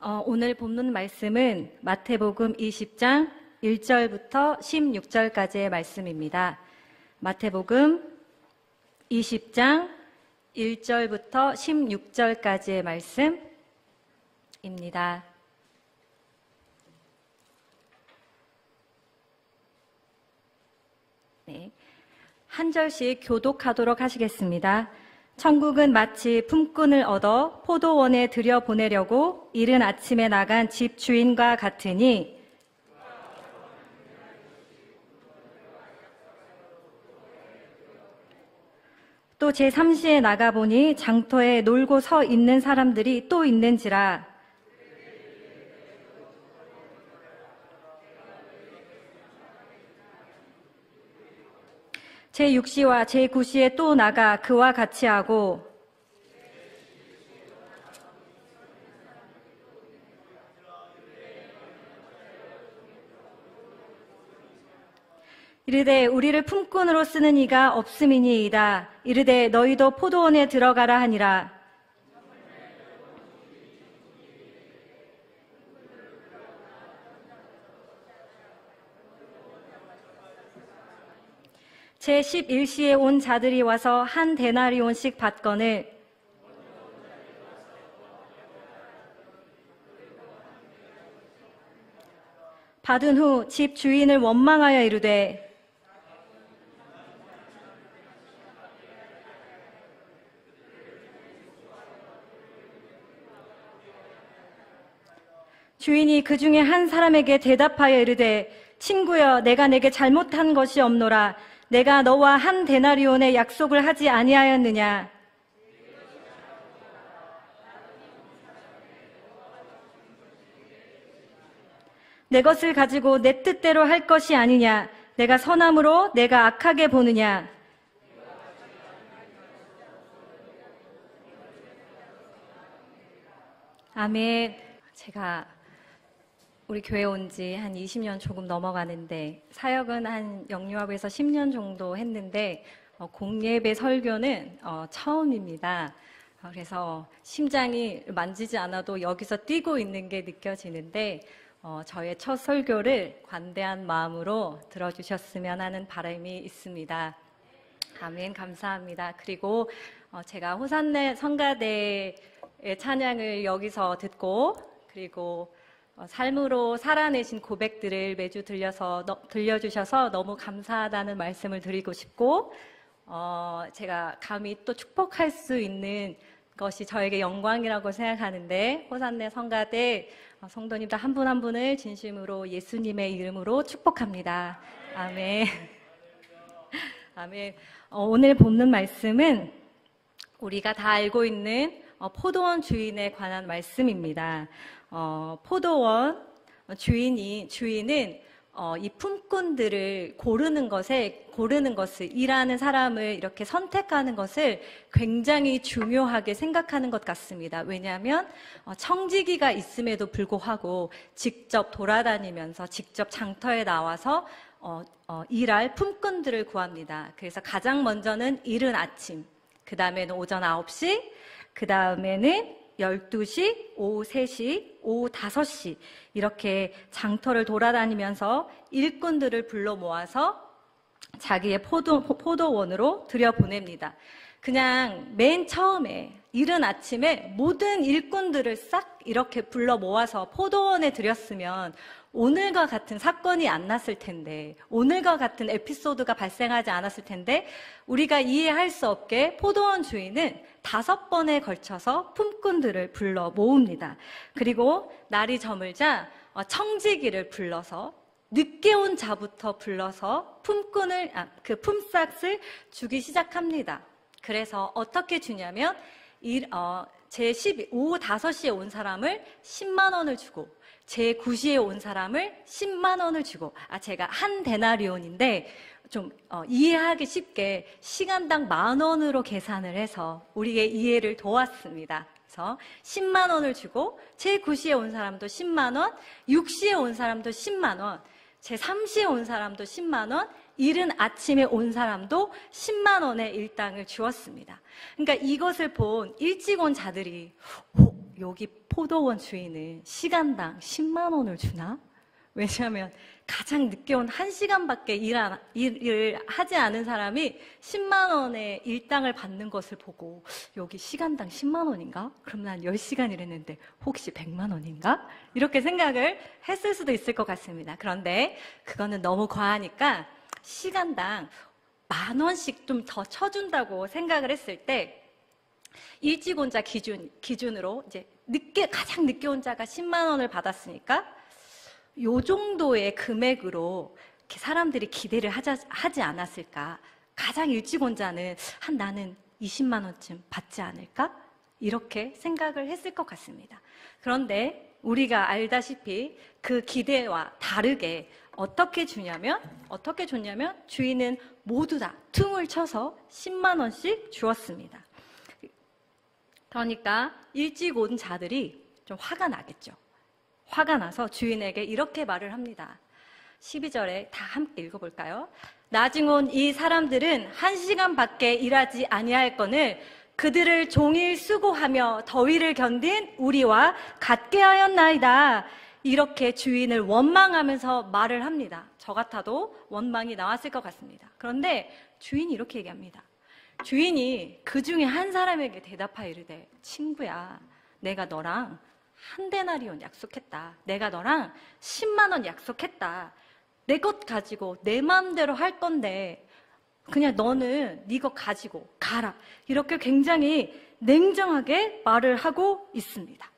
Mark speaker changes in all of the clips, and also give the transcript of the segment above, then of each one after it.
Speaker 1: 오늘 본문 말씀은 마태복음 20장 1절부터 16절까지의 말씀입니다. 마태복음 20장 1절부터 16절까지의 말씀입니다. 네, 한 절씩 교독하도록 하시겠습니다. 천국은 마치 품꾼을 얻어 포도원에 들여보내려고 이른 아침에 나간 집 주인과 같으니 또 제3시에 나가보니 장터에 놀고 서 있는 사람들이 또 있는지라. 제6시와 제9시에 또 나가 그와 같이 하고 이르되 우리를 품꾼으로 쓰는 이가 없음이니이다. 이르되 너희도 포도원에 들어가라 하니라. 제11시에 온 자들이 와서 한 데나리온씩 받거늘 받은 후 집 주인을 원망하여 이르되 주인이 그 중에 한 사람에게 대답하여 이르되 친구여 내가 내게 잘못한 것이 없노라. 내가 너와 한 데나리온의 약속을 하지 아니하였느냐. 내 것을 가지고 내 뜻대로 할 것이 아니냐. 내가 선함으로 내가 악하게 보느냐. 아멘. 제가 우리 교회 온 지 한 20년 조금 넘어가는데 사역은 한 영유아부에서 10년 정도 했는데 공예배 설교는 처음입니다. 그래서 심장이 만지지 않아도 여기서 뛰고 있는 게 느껴지는데 저의 첫 설교를 관대한 마음으로 들어주셨으면 하는 바람이 있습니다. 아멘. 감사합니다. 그리고 제가 호산내 성가대의 찬양을 여기서 듣고 그리고 삶으로 살아내신 고백들을 매주 들려주셔서 너무 감사하다는 말씀을 드리고 싶고 제가 감히 또 축복할 수 있는 것이 저에게 영광이라고 생각하는데 호산내 성가대 성도님들 한 분 한 분을 진심으로 예수님의 이름으로 축복합니다. 아멘. 아멘. 오늘 본문 말씀은 우리가 다 알고 있는 포도원 주인에 관한 말씀입니다. 포도원 주인은 이 품꾼들을 고르는 것을 일하는 사람을 이렇게 선택하는 것을 굉장히 중요하게 생각하는 것 같습니다. 왜냐하면 청지기가 있음에도 불구하고 직접 돌아다니면서 직접 장터에 나와서 일할 품꾼들을 구합니다. 그래서 가장 먼저는 이른 아침, 그 다음에는 오전 9시, 그 다음에는 12시, 오후 3시, 오후 5시 이렇게 장터를 돌아다니면서 일꾼들을 불러 모아서 자기의 포도원으로 들여보냅니다. 그냥 맨 처음에 이른 아침에 모든 일꾼들을 싹 이렇게 불러 모아서 포도원에 들였으면 오늘과 같은 사건이 안 났을 텐데, 오늘과 같은 에피소드가 발생하지 않았을 텐데, 우리가 이해할 수 없게 포도원 주인은 5번에 걸쳐서 품꾼들을 불러 모읍니다. 그리고 날이 저물자 청지기를 불러서 늦게 온 자부터 불러서 그 품삯을 주기 시작합니다. 그래서 어떻게 주냐면 오후 5시에 온 사람을 10만 원을 주고 제9시에 온 사람을 10만 원을 주고 제가 한 데나리온인데 좀 이해하기 쉽게 시간당 10,000원으로 계산을 해서 우리의 이해를 도왔습니다. 그래서 10만 원을 주고 제9시에 온 사람도 10만 원, 6시에 온 사람도 10만 원, 제3시에 온 사람도 10만 원, 이른 아침에 온 사람도 10만 원의 일당을 주었습니다. 그러니까 이것을 본 일찍 온 자들이 여기 포도원 주인은 시간당 10만 원을 주나? 왜냐하면 가장 늦게 온 1시간밖에 일을 하지 않은 사람이 10만 원의 일당을 받는 것을 보고 여기 시간당 10만 원인가? 그럼 난 10시간 일했는데 혹시 100만 원인가? 이렇게 생각을 했을 수도 있을 것 같습니다. 그런데 그거는 너무 과하니까 시간당 10,000원씩 좀 더 쳐준다고 생각을 했을 때 일찍 온 자 기준으로 이제 가장 늦게 온 자가 10만 원을 받았으니까 요 정도의 금액으로 이렇게 사람들이 기대를 하지 않았을까? 가장 일찍 온 자는 나는 20만 원쯤 받지 않을까? 이렇게 생각을 했을 것 같습니다. 그런데 우리가 알다시피 그 기대와 다르게 어떻게 줬냐면 주인은 모두 다 퉁을 쳐서 10만 원씩 주었습니다. 그러니까 일찍 온 자들이 좀 화가 나겠죠. 화가 나서 주인에게 이렇게 말을 합니다. 12절에 다 함께 읽어볼까요? 나중 온 이 사람들은 1시간밖에 일하지 아니할거늘 그들을 종일 수고하며 더위를 견딘 우리와 같게 하였나이다. 이렇게 주인을 원망하면서 말을 합니다. 저 같아도 원망이 나왔을 것 같습니다. 그런데 주인이 이렇게 얘기합니다. 주인이 그 중에 한 사람에게 대답하여 이르되 친구야, 내가 너랑 한 데나리온 약속했다. 내가 너랑 10만 원 약속했다. 내 것 가지고 내 마음대로 할 건데 그냥 너는 네 것 가지고 가라. 이렇게 굉장히 냉정하게 말을 하고 있습니다.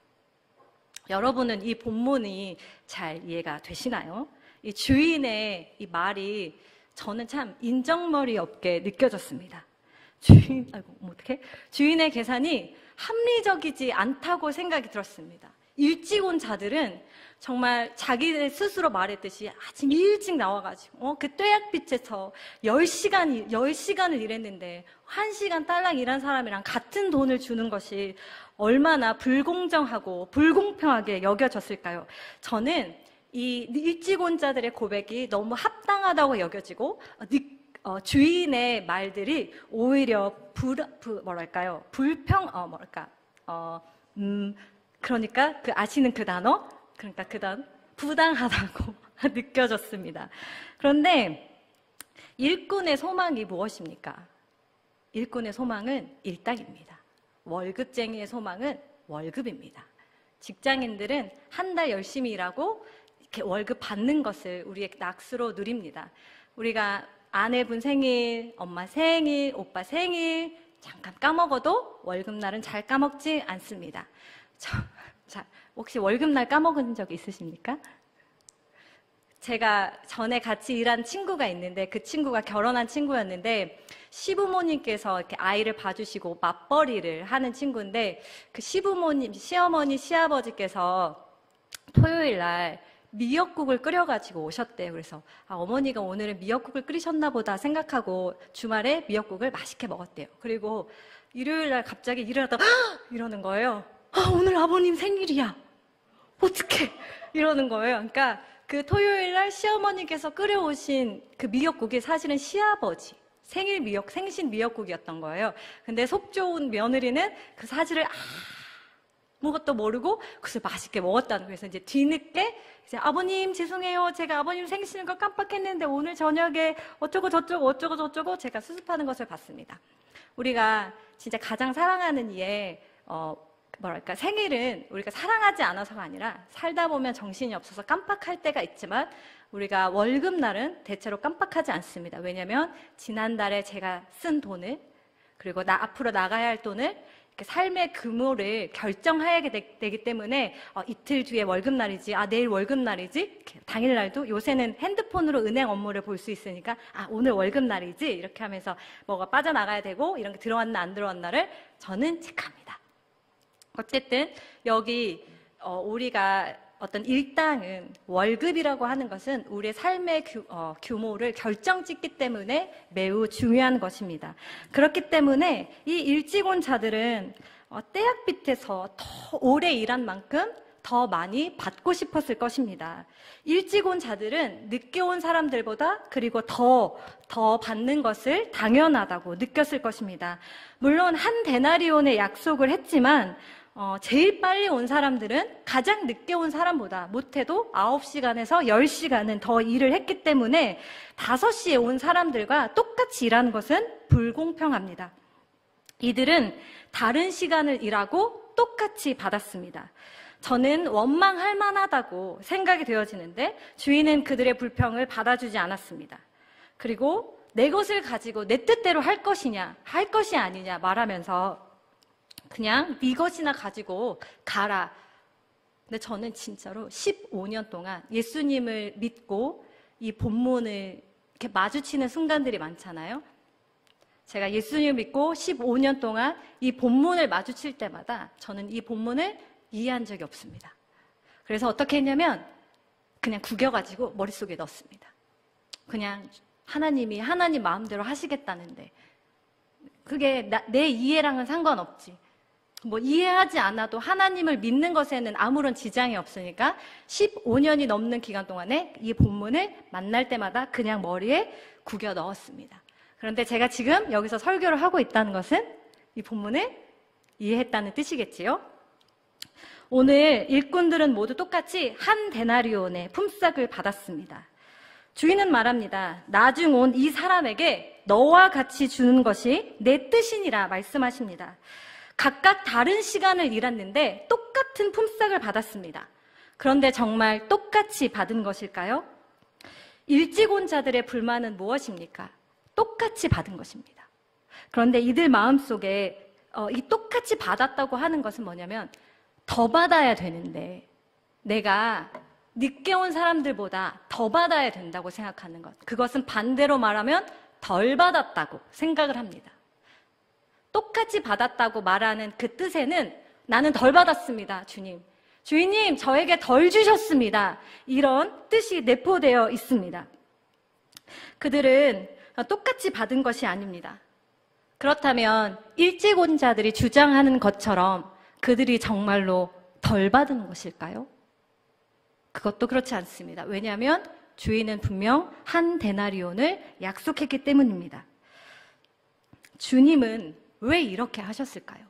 Speaker 1: 여러분은 이 본문이 잘 이해가 되시나요? 이 주인의 이 말이 저는 참 인정머리 없게 느껴졌습니다. 주인의 계산이 합리적이지 않다고 생각이 들었습니다. 일찍 온 자들은 정말 자기들 스스로 말했듯이 아침 일찍 나와가지고 그 뙤약빛에서 10시간을 일했는데 1시간 딸랑 일한 사람이랑 같은 돈을 주는 것이 얼마나 불공정하고 불공평하게 여겨졌을까요? 저는 이 일찍 온 자들의 고백이 너무 합당하다고 여겨지고 주인의 말들이 오히려 그러니까 아시는 그 단어? 그러니까 그 단어 부당하다고 느껴졌습니다. 그런데 일꾼의 소망이 무엇입니까? 일꾼의 소망은 일당입니다. 월급쟁이의 소망은 월급입니다. 직장인들은 한 달 열심히 일하고 이렇게 월급 받는 것을 우리의 낙수로 누립니다. 우리가 아내분 생일, 엄마 생일, 오빠 생일 잠깐 까먹어도 월급날은 잘 까먹지 않습니다. 혹시 월급날 까먹은 적 있으십니까? 제가 전에 같이 일한 친구가 있는데 그 친구가 결혼한 친구였는데 시부모님께서 이렇게 아이를 봐주시고 맞벌이를 하는 친구인데 그 시부모님, 시어머니, 시아버지께서 토요일 날 미역국을 끓여가지고 오셨대요. 그래서 어머니가 오늘은 미역국을 끓이셨나 보다 생각하고 주말에 미역국을 맛있게 먹었대요. 그리고 일요일 날 갑자기 일어나다 이러는 거예요. 오늘 아버님 생일이야. 어떡해? 이러는 거예요. 그러니까 그 토요일 날 시어머니께서 끓여오신 그 미역국이 사실은 시아버지 생신 미역국이었던 거예요. 근데 속 좋은 며느리는 그 사실을 아무것도 모르고 그것을 맛있게 먹었다는 거예요. 그래서 이제 뒤늦게 이제 아버님 죄송해요. 제가 아버님 생신인 걸 깜빡했는데 오늘 저녁에 어쩌고 저쩌고 제가 수습하는 것을 봤습니다. 우리가 진짜 가장 사랑하는 이의 생일은 우리가 사랑하지 않아서가 아니라 살다 보면 정신이 없어서 깜빡할 때가 있지만 우리가 월급날은 대체로 깜빡하지 않습니다. 왜냐하면 지난달에 제가 쓴 돈을 그리고 앞으로 나가야 할 돈을 이렇게 삶의 규모를 결정하게 되기 때문에 이틀 뒤에 월급날이지, 내일 월급날이지, 당일날도 요새는 핸드폰으로 은행 업무를 볼 수 있으니까 오늘 월급날이지 이렇게 하면서 뭐가 빠져나가야 되고 이런 게 들어왔나 안 들어왔나를 저는 체크합니다. 어쨌든 여기 우리가 어떤 일당은 월급이라고 하는 것은 우리의 삶의 규모를 결정짓기 때문에 매우 중요한 것입니다. 그렇기 때문에 이 일찍 온 자들은 떼약빛에서 더 오래 일한 만큼 더 많이 받고 싶었을 것입니다. 일찍 온 자들은 늦게 온 사람들보다 그리고 더 받는 것을 당연하다고 느꼈을 것입니다. 물론 한 데나리온의 약속을 했지만 제일 빨리 온 사람들은 가장 늦게 온 사람보다 못해도 9시간에서 10시간은 더 일을 했기 때문에 5시에 온 사람들과 똑같이 일하는 것은 불공평합니다. 이들은 다른 시간을 일하고 똑같이 받았습니다. 저는 원망할 만하다고 생각이 되어지는데 주인은 그들의 불평을 받아주지 않았습니다. 그리고 내 것을 가지고 내 뜻대로 할 것이냐, 할 것이 아니냐 말하면서 그냥 네 것이나 가지고 가라. 근데 저는 진짜로 15년 동안 예수님을 믿고 이 본문을 이렇게 마주치는 순간들이 많잖아요. 제가 예수님을 믿고 15년 동안 이 본문을 마주칠 때마다 저는 이 본문을 이해한 적이 없습니다. 그래서 어떻게 했냐면 그냥 구겨가지고 머릿속에 넣었습니다. 그냥 하나님이 하나님 마음대로 하시겠다는데 그게 내 이해랑은 상관없지. 뭐 이해하지 않아도 하나님을 믿는 것에는 아무런 지장이 없으니까 15년이 넘는 기간 동안에 이 본문을 만날 때마다 그냥 머리에 구겨 넣었습니다. 그런데 제가 지금 여기서 설교를 하고 있다는 것은 이 본문을 이해했다는 뜻이겠지요? 오늘 일꾼들은 모두 똑같이 한 데나리온의 품삯을 받았습니다. 주인은 말합니다. 나중 온 이 사람에게 너와 같이 주는 것이 내 뜻이니라 말씀하십니다. 각각 다른 시간을 일했는데 똑같은 품삯을 받았습니다. 그런데 정말 똑같이 받은 것일까요? 일찍 온 자들의 불만은 무엇입니까? 똑같이 받은 것입니다. 그런데 이들 마음속에 이 똑같이 받았다고 하는 것은 뭐냐면 더 받아야 되는데 내가 늦게 온 사람들보다 더 받아야 된다고 생각하는 것. 그것은 반대로 말하면 덜 받았다고 생각을 합니다. 똑같이 받았다고 말하는 그 뜻에는 나는 덜 받았습니다, 주님. 주인님, 저에게 덜 주셨습니다. 이런 뜻이 내포되어 있습니다. 그들은 똑같이 받은 것이 아닙니다. 그렇다면 일찍 온 자들이 주장하는 것처럼 그들이 정말로 덜 받은 것일까요? 그것도 그렇지 않습니다. 왜냐하면 주인은 분명 한 데나리온을 약속했기 때문입니다. 주님은 왜 이렇게 하셨을까요?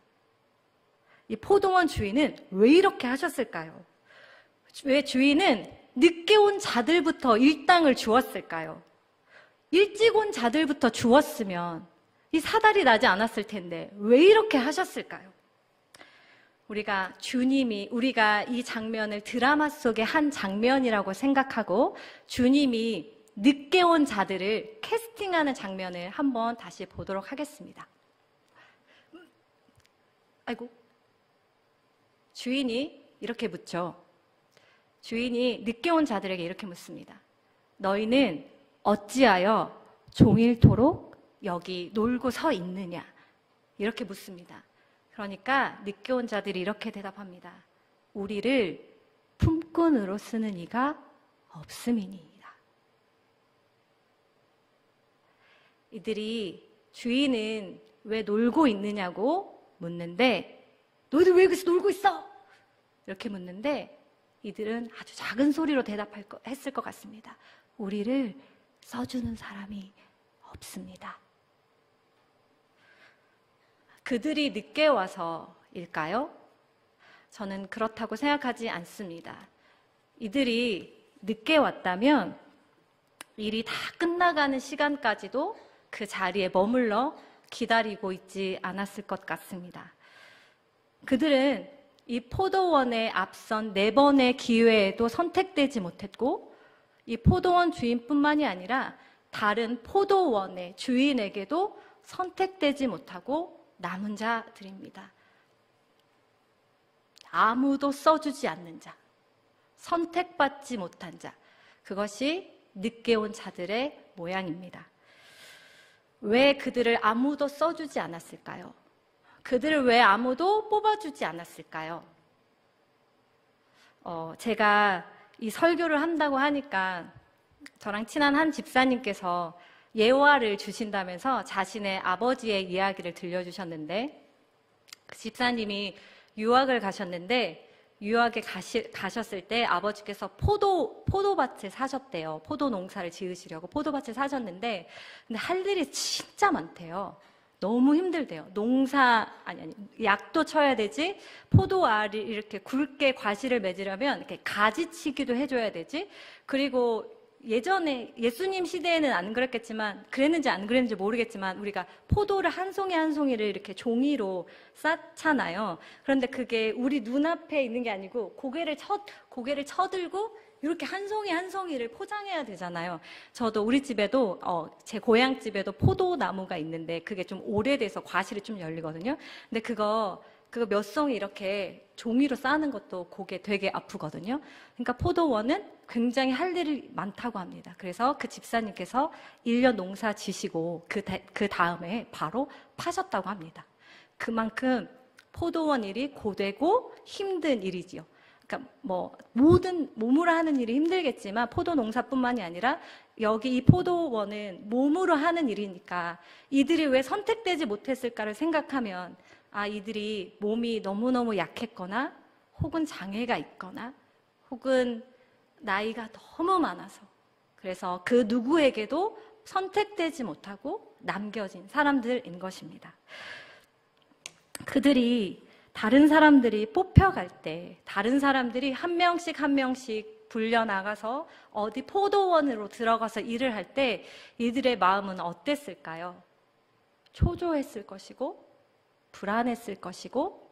Speaker 1: 이 포도원 주인은 왜 이렇게 하셨을까요? 왜 주인은 늦게 온 자들부터 일당을 주었을까요? 일찍 온 자들부터 주었으면 이 사달이 나지 않았을 텐데 왜 이렇게 하셨을까요? 우리가 이 장면을 드라마 속의 한 장면이라고 생각하고 주님이 늦게 온 자들을 캐스팅하는 장면을 한번 다시 보도록 하겠습니다. 아이고. 주인이 이렇게 묻죠. 주인이 늦게 온 자들에게 이렇게 묻습니다. 너희는 어찌하여 종일토록 여기 놀고 서 있느냐? 이렇게 묻습니다. 그러니까 늦게 온 자들이 이렇게 대답합니다. 우리를 품꾼으로 쓰는 이가 없음이니이다. 이들이 주인은 왜 놀고 있느냐고 묻는데 너희들 왜 여기서 놀고 있어? 이렇게 묻는데 이들은 아주 작은 소리로 대답했을 것 같습니다. 우리를 써주는 사람이 없습니다. 그들이 늦게 와서일까요? 저는 그렇다고 생각하지 않습니다. 이들이 늦게 왔다면 일이 다 끝나가는 시간까지도 그 자리에 머물러 기다리고 있지 않았을 것 같습니다. 그들은 이 포도원에 앞선 4번의 기회에도 선택되지 못했고 이 포도원 주인뿐만이 아니라 다른 포도원의 주인에게도 선택되지 못하고 남은 자들입니다. 아무도 써주지 않는 자, 선택받지 못한 자, 그것이 늦게 온 자들의 모양입니다. 왜 그들을 아무도 써주지 않았을까요? 그들을 왜 아무도 뽑아주지 않았을까요? 제가 이 설교를 한다고 하니까 저랑 친한 한 집사님께서 예화를 주신다면서 자신의 아버지의 이야기를 들려주셨는데 그 집사님이 유학을 가셨는데 유학에 가셨을 때 아버지께서 포도밭을 사셨대요. 포도 농사를 지으시려고 포도밭을 사셨는데 근데 할 일이 진짜 많대요. 너무 힘들대요. 아니, 약도 쳐야 되지, 포도알이 이렇게 굵게 과실을 맺으려면 이렇게 가지치기도 해줘야 되지, 그리고 예전에 예수님 시대에는 안 그랬겠지만, 그랬는지 안 그랬는지 모르겠지만, 우리가 포도를 한 송이 한 송이를 이렇게 종이로 쌓잖아요. 그런데 그게 우리 눈앞에 있는 게 아니고, 고개를 쳐들고, 이렇게 한 송이 한 송이를 포장해야 되잖아요. 저도 우리 집에도 제 고향 집에도 포도나무가 있는데 그게 좀 오래돼서 과실이 좀 열리거든요. 근데 그거 몇 송이 이렇게 종이로 싸는 것도 그게 되게 아프거든요. 그러니까 포도원은 굉장히 할 일이 많다고 합니다. 그래서 그 집사님께서 1년 농사 지시고 그 다음에 바로 파셨다고 합니다. 그만큼 포도원 일이 고되고 힘든 일이지요. 그러니까 모든 몸으로 하는 일이 힘들겠지만 포도 농사뿐만이 아니라 여기 이 포도원은 몸으로 하는 일이니까 이들이 왜 선택되지 못했을까를 생각하면 이들이 몸이 너무너무 약했거나 혹은 장애가 있거나 혹은 나이가 너무 많아서 그래서 그 누구에게도 선택되지 못하고 남겨진 사람들인 것입니다. 그들이 다른 사람들이 뽑혀갈 때 다른 사람들이 한 명씩 불려나가서 어디 포도원으로 들어가서 일을 할 때 이들의 마음은 어땠을까요? 초조했을 것이고 불안했을 것이고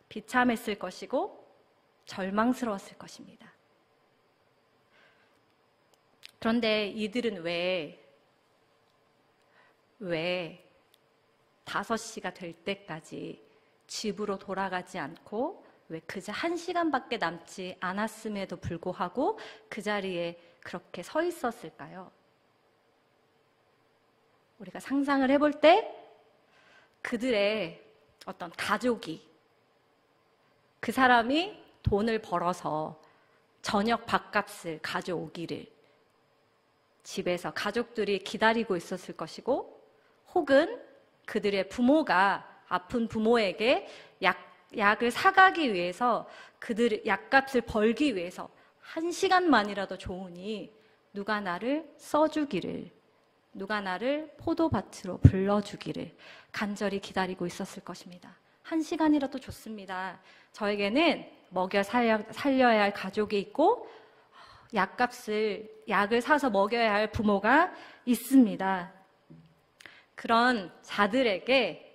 Speaker 1: 비참했을 것이고 절망스러웠을 것입니다. 그런데 이들은 왜 5시가 될 때까지 집으로 돌아가지 않고 왜 그저 1시간밖에 남지 않았음에도 불구하고 그 자리에 그렇게 서 있었을까요? 우리가 상상을 해볼 때 그들의 어떤 가족이 그 사람이 돈을 벌어서 저녁 밥값을 가져오기를 집에서 가족들이 기다리고 있었을 것이고 혹은 그들의 부모가 아픈 부모에게 약을 사가기 위해서 그들 약값을 벌기 위해서 1시간만이라도 좋으니 누가 나를 써주기를 누가 나를 포도밭으로 불러주기를 간절히 기다리고 있었을 것입니다. 1시간이라도 좋습니다. 저에게는 먹여 살려야 할 가족이 있고 약을 사서 먹여야 할 부모가 있습니다. 그런 자들에게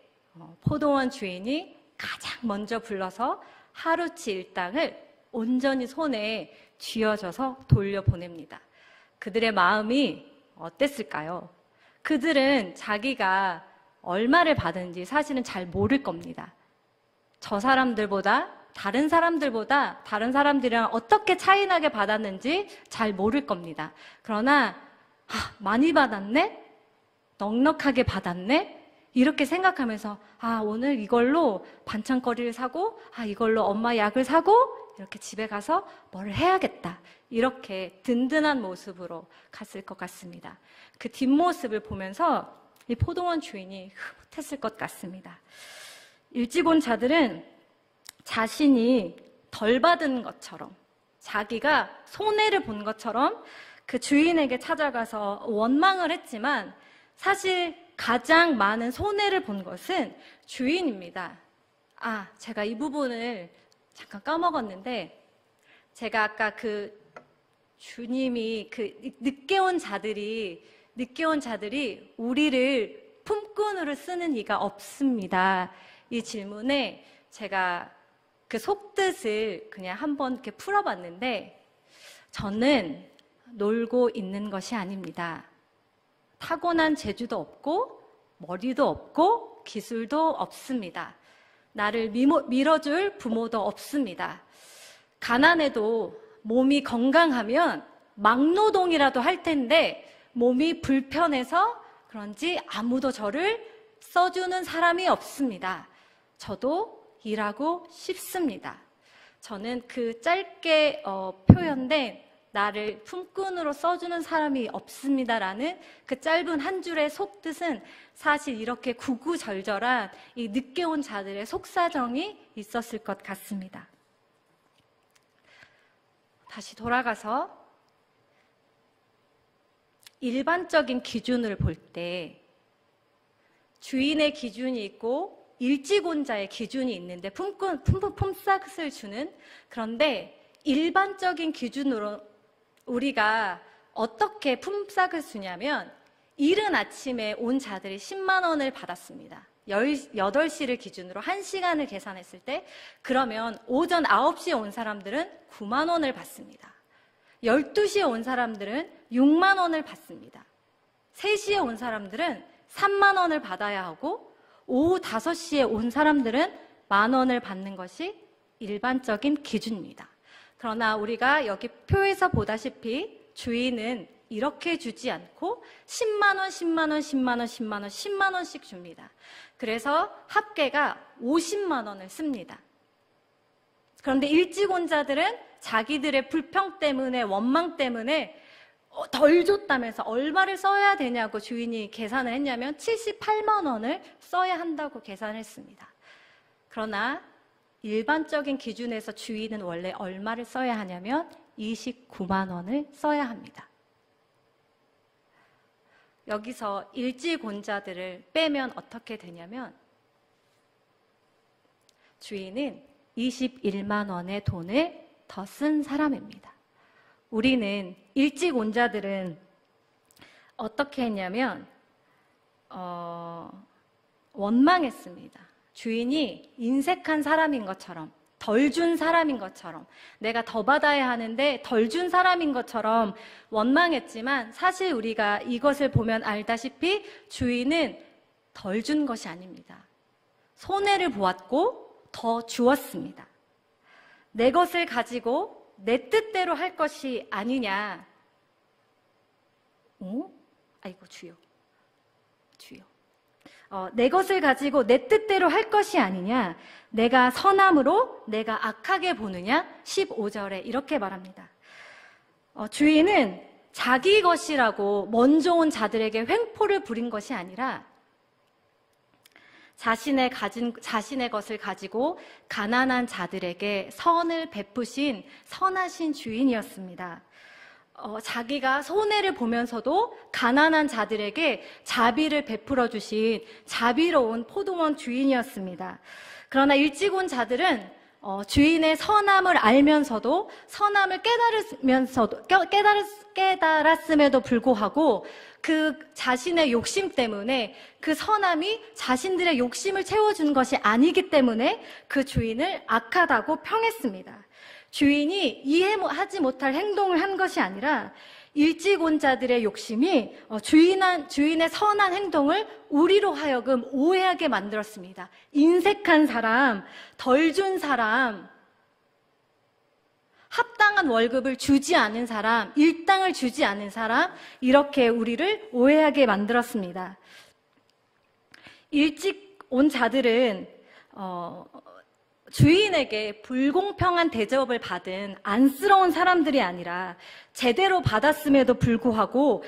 Speaker 1: 포도원 주인이 가장 먼저 불러서 하루치 일당을 온전히 손에 쥐어줘서 돌려보냅니다. 그들의 마음이 어땠을까요? 그들은 자기가 얼마를 받은지 사실은 잘 모를 겁니다. 다른 사람들이랑 어떻게 차이나게 받았는지 잘 모를 겁니다. 그러나 많이 받았네? 넉넉하게 받았네? 이렇게 생각하면서 오늘 이걸로 반찬거리를 사고 이걸로 엄마 약을 사고 이렇게 집에 가서 뭘 해야겠다. 이렇게 든든한 모습으로 갔을 것 같습니다. 그 뒷모습을 보면서 이 포도원 주인이 흐뭇했을 것 같습니다. 일찍 온 자들은 자신이 덜 받은 것처럼 자기가 손해를 본 것처럼 그 주인에게 찾아가서 원망을 했지만 사실 가장 많은 손해를 본 것은 주인입니다. 제가 이 부분을 잠깐 까먹었는데 제가 아까 주님이 늦게 온 자들이 우리를 품꾼으로 쓰는 이가 없습니다. 이 질문에 제가 그 속뜻을 그냥 한번 이렇게 풀어봤는데 저는 놀고 있는 것이 아닙니다. 타고난 재주도 없고 머리도 없고 기술도 없습니다. 나를 밀어줄 부모도 없습니다. 가난해도 몸이 건강하면 막노동이라도 할 텐데 몸이 불편해서 그런지 아무도 저를 써주는 사람이 없습니다. 저도 일하고 싶습니다. 저는 그 짧게 표현된 나를 품꾼으로 써주는 사람이 없습니다라는 그 짧은 한 줄의 속뜻은 사실 이렇게 구구절절한 이 늦게 온 자들의 속사정이 있었을 것 같습니다. 다시 돌아가서 일반적인 기준을 볼 때 주인의 기준이 있고 일찍온자의 기준이 있는데 품삯을 주는, 그런데 일반적인 기준으로 우리가 어떻게 품삯을 주냐면 이른 아침에 온 자들이 10만 원을 받았습니다. 8시를 기준으로 1시간을 계산했을 때 그러면 오전 9시에 온 사람들은 9만 원을 받습니다. 12시에 온 사람들은 6만 원을 받습니다. 3시에 온 사람들은 3만 원을 받아야 하고 오후 5시에 온 사람들은 1만 원을 받는 것이 일반적인 기준입니다. 그러나 우리가 여기 표에서 보다시피 주인은 이렇게 주지 않고 10만 원, 10만 원, 10만 원, 10만 원, 10만 원씩 줍니다. 그래서 합계가 50만 원을 씁니다. 그런데 일찍 온 자들은 자기들의 불평 때문에, 원망 때문에 덜 줬다면서 얼마를 써야 되냐고 주인이 계산을 했냐면 78만 원을 써야 한다고 계산했습니다. 그러나 일반적인 기준에서 주인은 원래 얼마를 써야 하냐면 29만 원을 써야 합니다. 여기서 일찍 온 자들을 빼면 어떻게 되냐면 주인은 21만 원의 돈을 더 쓴 사람입니다. 우리는 일찍 온 자들은 어떻게 했냐면 원망했습니다. 주인이 인색한 사람인 것처럼, 덜 준 사람인 것처럼, 내가 더 받아야 하는데 덜 준 사람인 것처럼 원망했지만 사실 우리가 이것을 보면 알다시피 주인은 덜 준 것이 아닙니다. 손해를 보았고 더 주었습니다. 내 것을 가지고 내 뜻대로 할 것이 아니냐. 아이고 주여. 내 것을 가지고 내 뜻대로 할 것이 아니냐. 내가 선함으로 내가 악하게 보느냐. 15절에 이렇게 말합니다. 주인은 자기 것이라고 먼저 온 자들에게 횡포를 부린 것이 아니라 자신의 것을 가지고 가난한 자들에게 선을 베푸신 선하신 주인이었습니다. 자기가 손해를 보면서도 가난한 자들에게 자비를 베풀어 주신 자비로운 포도원 주인이었습니다. 그러나 일찍 온 자들은 주인의 선함을 알면서도 선함을 깨달았음에도 불구하고 그 자신의 욕심 때문에 그 선함이 자신들의 욕심을 채워준 것이 아니기 때문에 그 주인을 악하다고 평했습니다. 주인이 이해하지 못할 행동을 한 것이 아니라 일찍 온 자들의 욕심이 주인의 선한 행동을 우리로 하여금 오해하게 만들었습니다. 인색한 사람, 덜 준 사람, 합당한 월급을 주지 않은 사람, 일당을 주지 않은 사람, 이렇게 우리를 오해하게 만들었습니다. 일찍 온 자들은 주인에게 불공평한 대접을 받은 안쓰러운 사람들이 아니라 제대로 받았음에도 불구하고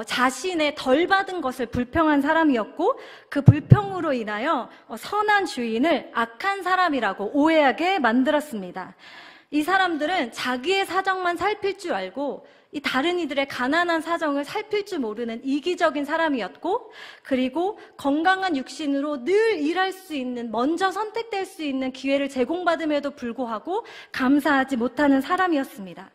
Speaker 1: 자신의 덜 받은 것을 불평한 사람이었고 그 불평으로 인하여 선한 주인을 악한 사람이라고 오해하게 만들었습니다. 이 사람들은 자기의 사정만 살필 줄 알고 이 다른 이들의 가난한 사정을 살필 줄 모르는 이기적인 사람이었고, 그리고 건강한 육신으로 늘 일할 수 있는, 먼저 선택될 수 있는 기회를 제공받음에도 불구하고 감사하지 못하는 사람이었습니다.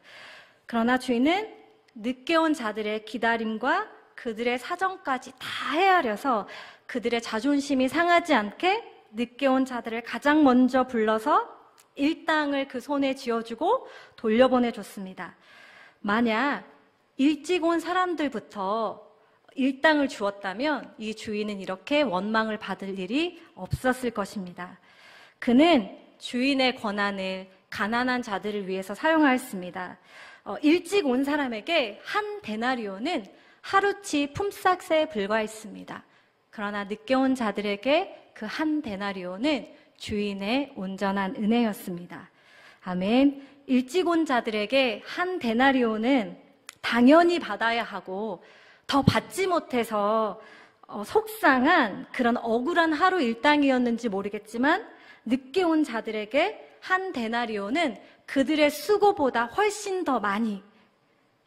Speaker 1: 그러나 주인은 늦게 온 자들의 기다림과 그들의 사정까지 다 헤아려서 그들의 자존심이 상하지 않게 늦게 온 자들을 가장 먼저 불러서 일당을 그 손에 쥐어주고 돌려보내줬습니다. 만약 일찍 온 사람들부터 일당을 주었다면 이 주인은 이렇게 원망을 받을 일이 없었을 것입니다. 그는 주인의 권한을 가난한 자들을 위해서 사용하였습니다. 일찍 온 사람에게 한 데나리오는 하루치 품삯에 불과했습니다. 그러나 늦게 온 자들에게 그 한 데나리오는 주인의 온전한 은혜였습니다. 아멘. 일찍 온 자들에게 한 데나리오는 당연히 받아야 하고 더 받지 못해서 속상한 그런 억울한 하루 일당이었는지 모르겠지만 늦게 온 자들에게 한 데나리오는 그들의 수고보다 훨씬 더 많이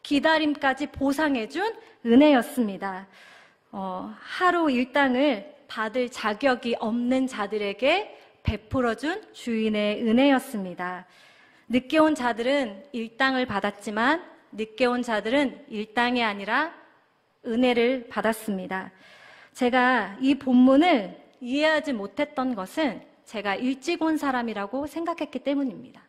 Speaker 1: 기다림까지 보상해준 은혜였습니다. 하루 일당을 받을 자격이 없는 자들에게 베풀어준 주인의 은혜였습니다. 늦게 온 자들은 일당을 받았지만 늦게 온 자들은 일당이 아니라 은혜를 받았습니다. 제가 이 본문을 이해하지 못했던 것은 제가 일찍 온 사람이라고 생각했기 때문입니다.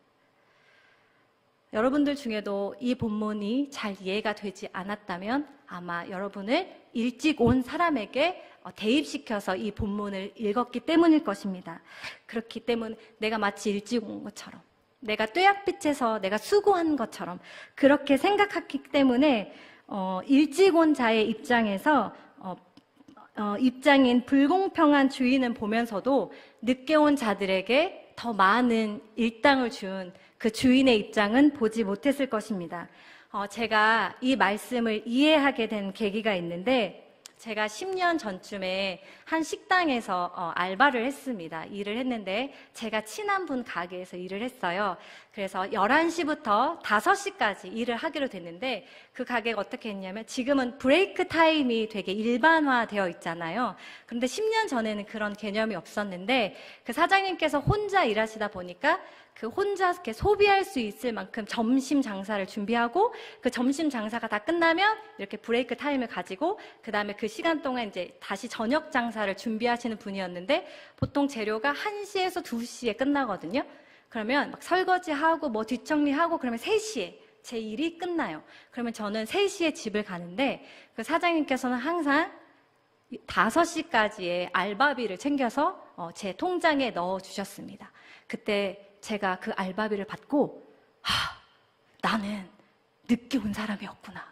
Speaker 1: 여러분들 중에도 이 본문이 잘 이해가 되지 않았다면 아마 여러분을 일찍 온 사람에게 대입시켜서 이 본문을 읽었기 때문일 것입니다. 그렇기 때문에 내가 마치 일찍 온 것처럼, 내가 뙤약빛에서 내가 수고한 것처럼 그렇게 생각했기 때문에 일찍 온 자의 입장에서 입장인 불공평한 주인은 보면서도 늦게 온 자들에게 더 많은 일당을 준 그 주인의 입장은 보지 못했을 것입니다. 제가 이 말씀을 이해하게 된 계기가 있는데, 제가 10년 전쯤에 한 식당에서 알바를 했습니다. 일을 했는데 제가 친한 분 가게에서 일을 했어요. 그래서 11시부터 5시까지 일을 하기로 됐는데 그 가게가 어떻게 했냐면, 지금은 브레이크 타임이 되게 일반화되어 있잖아요. 그런데 10년 전에는 그런 개념이 없었는데 그 사장님께서 혼자 일하시다 보니까 그 혼자 이렇게 소비할 수 있을 만큼 점심 장사를 준비하고, 그 점심 장사가 다 끝나면 이렇게 브레이크 타임을 가지고 그 다음에 그 시간 동안 이제 다시 저녁 장사를 준비하시는 분이었는데, 보통 재료가 1시에서 2시에 끝나거든요. 그러면 막 설거지하고 뭐 뒷정리하고 그러면 3시에 제 일이 끝나요. 그러면 저는 3시에 집을 가는데 그 사장님께서는 항상 5시까지의 알바비를 챙겨서 제 통장에 넣어주셨습니다. 그때 제가 그 알바비를 받고, 나는 늦게 온 사람이었구나.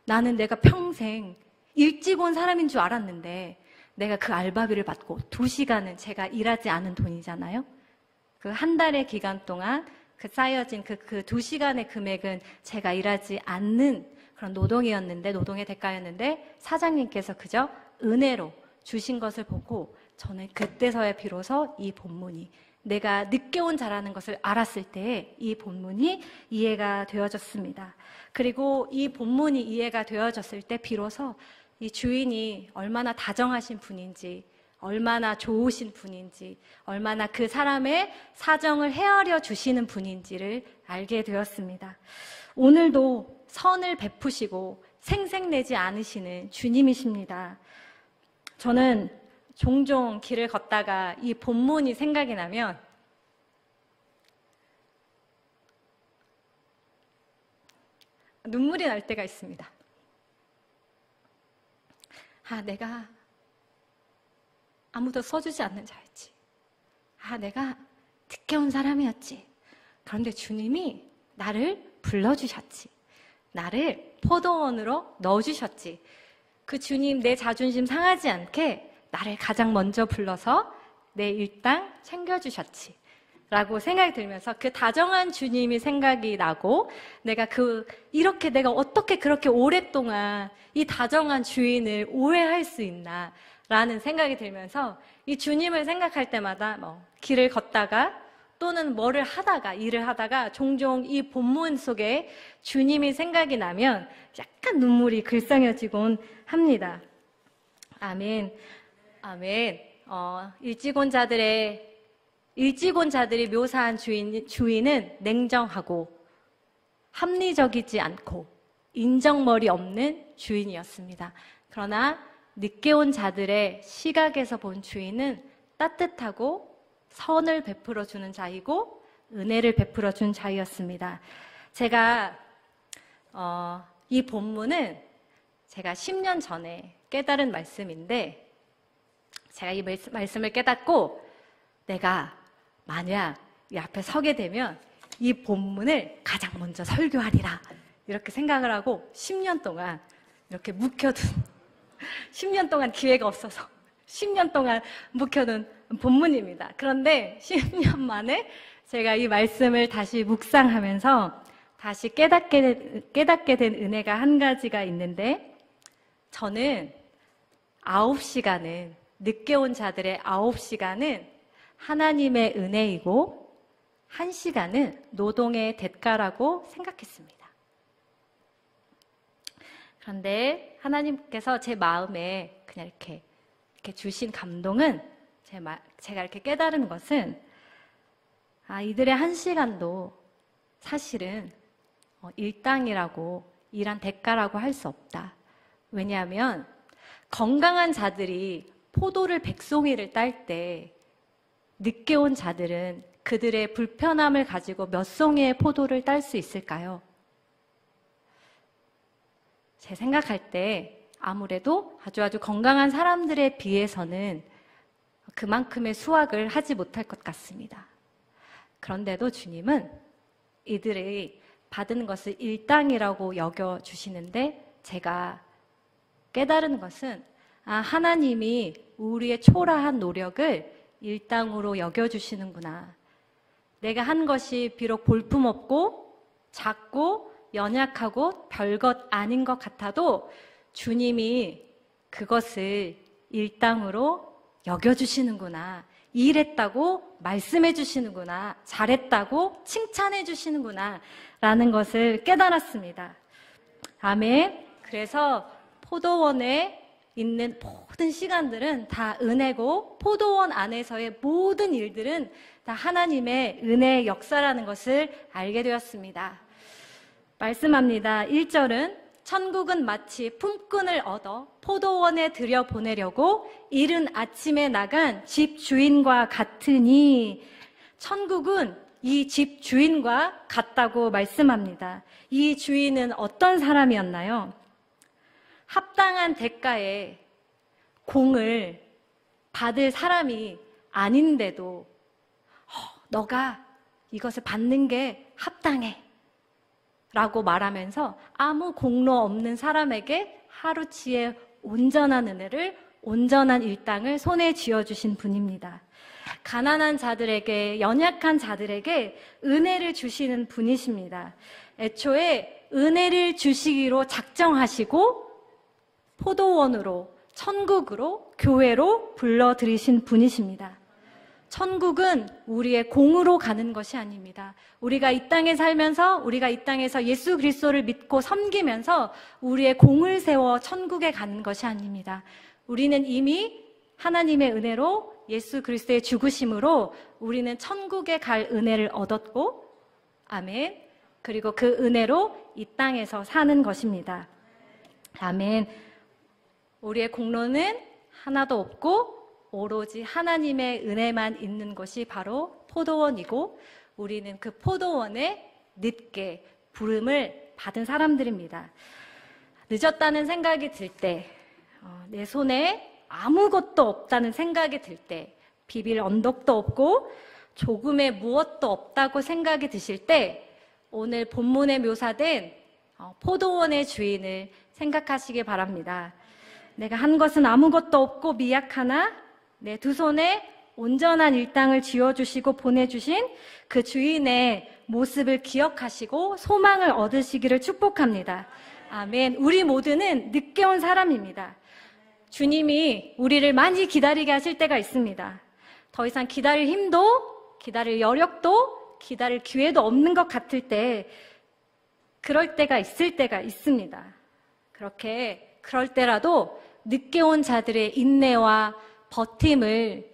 Speaker 1: 나는 내가 평생 일찍 온 사람인 줄 알았는데 내가 그 알바비를 받고 2시간은 제가 일하지 않은 돈이잖아요. 그 한 달의 기간 동안 그 쌓여진 그 2시간의 금액은 제가 일하지 않는 그런 노동이었는데, 노동의 대가였는데 사장님께서 그저 은혜로 주신 것을 보고 저는 그때서야 비로소 이 본문이, 내가 늦게 온 자라는 것을 알았을 때 이 본문이 이해가 되어졌습니다. 그리고 이 본문이 이해가 되어졌을 때 비로소 이 주인이 얼마나 다정하신 분인지, 얼마나 좋으신 분인지, 얼마나 그 사람의 사정을 헤아려 주시는 분인지를 알게 되었습니다. 오늘도 선을 베푸시고 생색내지 않으시는 주님이십니다. 저는 종종 길을 걷다가 이 본문이 생각이 나면 눈물이 날 때가 있습니다. 내가 아무도 써주지 않는 자였지. 내가 늦게 온 사람이었지. 그런데 주님이 나를 불러주셨지. 나를 포도원으로 넣어주셨지. 그 주님, 내 자존심 상하지 않게 나를 가장 먼저 불러서 내 일당 챙겨주셨지 라고 생각이 들면서 그 다정한 주님이 생각이 나고, 이렇게 내가 어떻게 그렇게 오랫동안 이 다정한 주인을 오해할 수 있나 라는 생각이 들면서 이 주님을 생각할 때마다 길을 걷다가 또는 뭐를 하다가, 일을 하다가 종종 이 본문 속에 주님이 생각이 나면 약간 눈물이 글썽여지곤 합니다. 아멘. 아멘. 일찍 온 자들이 묘사한 주인은 냉정하고 합리적이지 않고 인정머리 없는 주인이었습니다. 그러나 늦게 온 자들의 시각에서 본 주인은 따뜻하고 선을 베풀어 주는 자이고 은혜를 베풀어 준 자이었습니다. 제가 이 본문은 제가 10년 전에 깨달은 말씀인데, 제가 이 말씀을 깨닫고 내가 만약 이 앞에 서게 되면 이 본문을 가장 먼저 설교하리라 이렇게 생각을 하고 10년 동안 이렇게 묵혀둔 10년 동안 기회가 없어서 10년 동안 묵혀둔 본문입니다. 그런데 10년 만에 제가 이 말씀을 다시 묵상하면서 다시 깨닫게 된 은혜가 한 가지가 있는데, 저는 9시간은, 늦게 온 자들의 9시간은 하나님의 은혜이고 1시간은 노동의 대가라고 생각했습니다. 그런데 하나님께서 제 마음에 그냥 이렇게 이렇게 주신 감동은 제가 이렇게 깨달은 것은 이들의 한 시간도 사실은 일당이라고 일한 대가라고 할 수 없다. 왜냐하면 건강한 자들이 포도를 백송이를 딸 때 늦게 온 자들은 그들의 불편함을 가지고 몇 송이의 포도를 딸 수 있을까요? 제 생각할 때 아무래도 아주 건강한 사람들에 비해서는 그만큼의 수확을 하지 못할 것 같습니다. 그런데도 주님은 이들이 받은 것을 일당이라고 여겨주시는데 제가 깨달은 것은 하나님이 우리의 초라한 노력을 일당으로 여겨주시는구나. 내가 한 것이 비록 볼품없고 작고 연약하고 별것 아닌 것 같아도 주님이 그것을 일당으로 여겨주시는구나. 일했다고 말씀해 주시는구나. 잘했다고 칭찬해 주시는구나. 라는 것을 깨달았습니다. 아멘. 그래서 포도원에 있는 모든 시간들은 다 은혜고 포도원 안에서의 모든 일들은 다 하나님의 은혜의 역사라는 것을 알게 되었습니다. 말씀합니다. 1절은 천국은 마치 품꾼을 얻어 포도원에 들여보내려고 이른 아침에 나간 집 주인과 같으니 천국은 이 집 주인과 같다고 말씀합니다. 이 주인은 어떤 사람이었나요? 합당한 대가에 공을 받을 사람이 아닌데도 너가 이것을 받는 게 합당해 라고 말하면서 아무 공로 없는 사람에게 하루치의 온전한 은혜를, 온전한 일당을 손에 쥐어주신 분입니다. 가난한 자들에게, 연약한 자들에게 은혜를 주시는 분이십니다. 애초에 은혜를 주시기로 작정하시고 포도원으로, 천국으로, 교회로 불러들이신 분이십니다. 천국은 우리의 공으로 가는 것이 아닙니다. 우리가 이 땅에 살면서, 우리가 이 땅에서 예수 그리스도를 믿고 섬기면서 우리의 공을 세워 천국에 가는 것이 아닙니다. 우리는 이미 하나님의 은혜로 예수 그리스도의 죽으심으로 우리는 천국에 갈 은혜를 얻었고, 아멘. 그리고 그 은혜로 이 땅에서 사는 것입니다. 아멘. 우리의 공로는 하나도 없고 오로지 하나님의 은혜만 있는 것이 바로 포도원이고 우리는 그 포도원에 늦게 부름을 받은 사람들입니다. 늦었다는 생각이 들 때, 내 손에 아무것도 없다는 생각이 들 때, 비빌 언덕도 없고 조금의 무엇도 없다고 생각이 드실 때 오늘 본문에 묘사된 포도원의 주인을 생각하시기 바랍니다. 내가 한 것은 아무것도 없고 미약하나 내 두 손에 온전한 일당을 쥐어주시고 보내주신 그 주인의 모습을 기억하시고 소망을 얻으시기를 축복합니다. 아멘. 우리 모두는 늦게 온 사람입니다. 주님이 우리를 많이 기다리게 하실 때가 있습니다. 더 이상 기다릴 힘도, 기다릴 여력도, 기다릴 기회도 없는 것 같을 때 그럴 때가 있을 때가 있습니다. 그럴 때라도 늦게 온 자들의 인내와 버팀을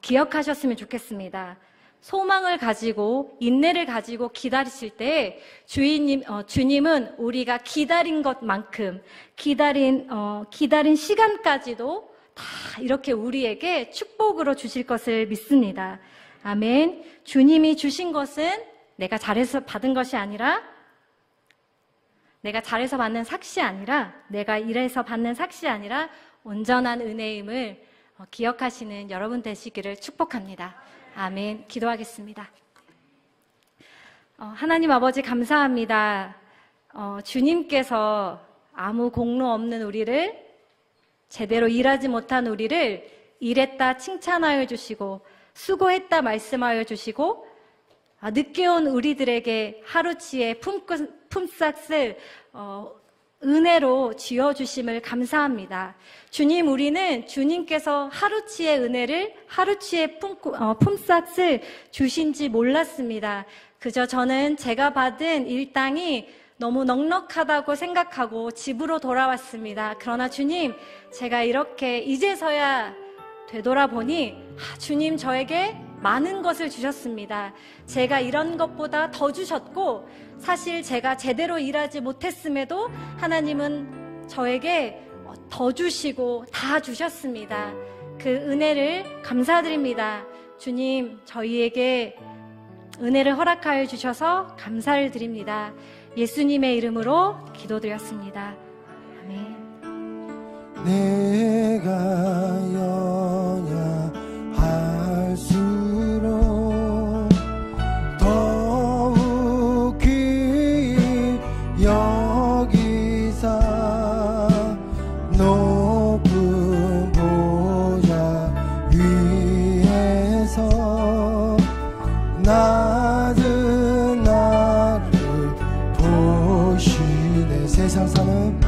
Speaker 1: 기억하셨으면 좋겠습니다. 소망을 가지고 인내를 가지고 기다리실 때 주님은 우리가 기다린 것만큼 기다린 시간까지도 다 이렇게 우리에게 축복으로 주실 것을 믿습니다. 아멘. 주님이 주신 것은 내가 잘해서 받은 것이 아니라, 내가 잘해서 받는 삭시 아니라, 내가 일해서 받는 삭시 아니라 온전한 은혜임을 기억하시는 여러분 되시기를 축복합니다. 아멘. 기도하겠습니다. 하나님 아버지 감사합니다. 주님께서 아무 공로 없는 우리를, 제대로 일하지 못한 우리를 일했다 칭찬하여 주시고 수고했다 말씀하여 주시고 늦게 온 우리들에게 하루치의 품삯을 은혜로 쥐어주심을 감사합니다. 주님, 우리는 주님께서 하루치의 은혜를, 하루치의 품삯을 주신지 몰랐습니다. 그저 저는 제가 받은 일당이 너무 넉넉하다고 생각하고 집으로 돌아왔습니다. 그러나 주님, 제가 이렇게 이제서야 되돌아보니 주님 저에게 많은 것을 주셨습니다. 제가 이런 것보다 더 주셨고, 사실 제가 제대로 일하지 못했음에도 하나님은 저에게 더 주시고 다 주셨습니다. 그 은혜를 감사드립니다. 주님, 저희에게 은혜를 허락하여 주셔서 감사를 드립니다. 예수님의 이름으로 기도드렸습니다. 아멘.
Speaker 2: 내가 연약할수록 더욱 귀히 여기사 높은 보좌 위에서 낮은 나를 보시네. 세상 사는